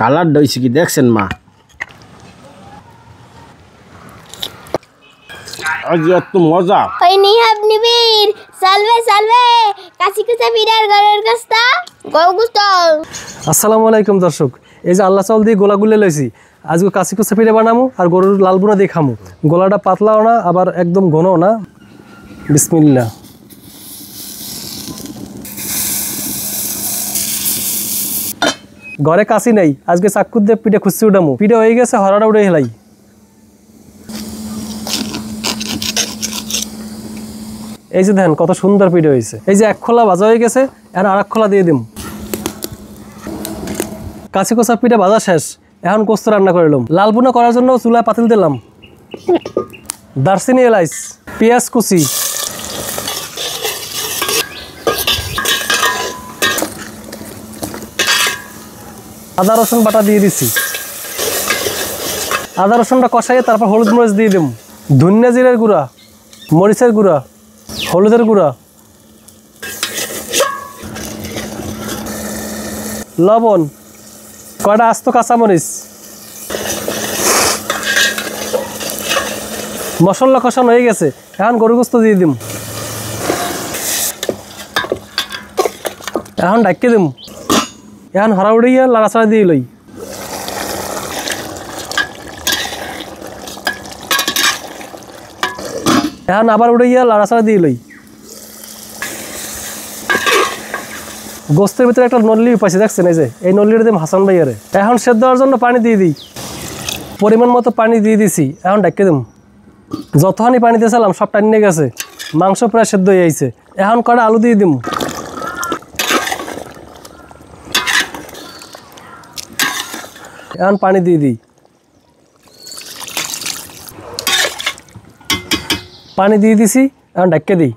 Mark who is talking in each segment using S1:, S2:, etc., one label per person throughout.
S1: Colour দইছে কি দেখছেন মা? আজ এত মজা।
S2: ওই নিহাব নিবির সালবে সালবে কাছি কুচা বিড়ার ঘরের গাছটা গৌগুস্ত।
S3: আসসালামু আলাইকুম দর্শক, এই যে আল্লাহ চাউল দিয়ে গোলা গুলে লইছি। আজকে কাছি কুচা পিঠা বানামু আর গরুর লাল বুনা দিয়ে খামু। গোলাটা পাতলাও না আবার একদম ঘনও না। বিসমিল্লাহ। ঘরে কাছি নেই, আজকে চাক্কুর দিয়ে পিঠে খুঁজছি উঠামু। পিঠে হয়ে গেছে, হরাটা উঠে হেলাই। এই যে দেখেন কত সুন্দর পিঠে হয়েছে। এই যে এক খোলা ভাজা হয়ে গেছে, এখন আর এক খোলা দিয়ে দিম। কাছি কষা পিঠা ভাজা শেষ, এখন কোস্ত রান্না করলাম। লাল বুনা করার জন্য চুলায় পাতিল দিলাম। দারচিনি, এলাইচ, পেঁয়াজ কুচি, আদা রসুন বাটা দিয়ে দিচ্ছি। আদা রসুনটা কষাইয়ে তারপর হলুদ মরিচ দিয়ে দিম। ধনিয়া জিরার গুঁড়া, মরিচের গুঁড়া, হলুদের গুঁড়া, লবণ, কয়টা আস্ত কাঁচামরিচ। মশলা কষানো হয়ে গেছে, এখন গরু গোস্ত দিয়ে দিম। এখন ঢাকিয়ে দিম। এখন হরা উড়িয়ে লাড়াচাড়া দিয়ে লই। এখন আবার উড়িয়ে লাড়াচাড়া দিয়ে লই। গোস্তের ভিতরে একটা নল্লি পাইছে, দেখছেন? এই যে এই নল্লিটা দিম হাসান ভাইয়ারে। এখন সেদ্ধ হওয়ার জন্য পানি দিয়ে দিই। পরিমাণ মতো পানি দিয়ে দিছি, এখন ঢাকিয়ে দিম। যতখানি পানি দিয়েছিলাম সব টানি নিয়ে গেছে, মাংস প্রায় সেদ্ধ হয়ে আইছে। এখন কটা আলু দিয়ে দিম। এখন পানি দিয়ে দিই। পানি দিয়ে দিছি, এখন ঢাকিয়ে দিই।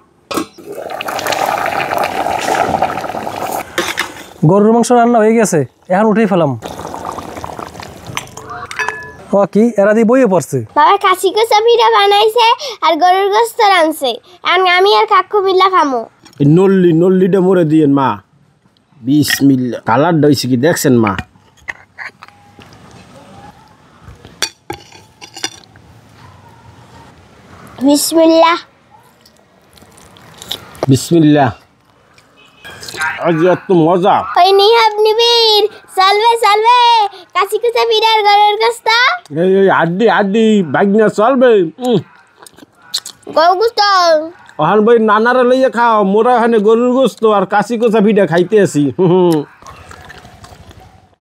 S3: গরুর মাংস রান্না হয়ে গেছে, এখন উঠেই ফেলাম। ও কি এরা দিয়ে বইয়ে পড়ছে।
S2: বাবা কাছি কুচা পিঠা বানাইছে আর গরুর গোস্ত রানছে। এখন আমি আর কাকু বিল্লা খামু।
S1: নল্লিটা মরে দিয়েন মা। বিসমিল্লাহ। কালার দইছে কি দেখছেন মা?
S2: বিসমিল্লাহ
S1: বিসমিল্লাহ। আজ এত মজা।
S2: ওই নিহাব নিবির সালবে সালবে কাছি কুচা বিড়ার ঘরের গাছটা
S1: এই আড্ডি বাগনা চলবে।
S2: গৌগুস্ত।
S1: ওহান বই নানারা লইয়া খাও, মোরা ওখানে গরুর গোস্ত আর কাশি কোচা পিঠা খাইতে আসি।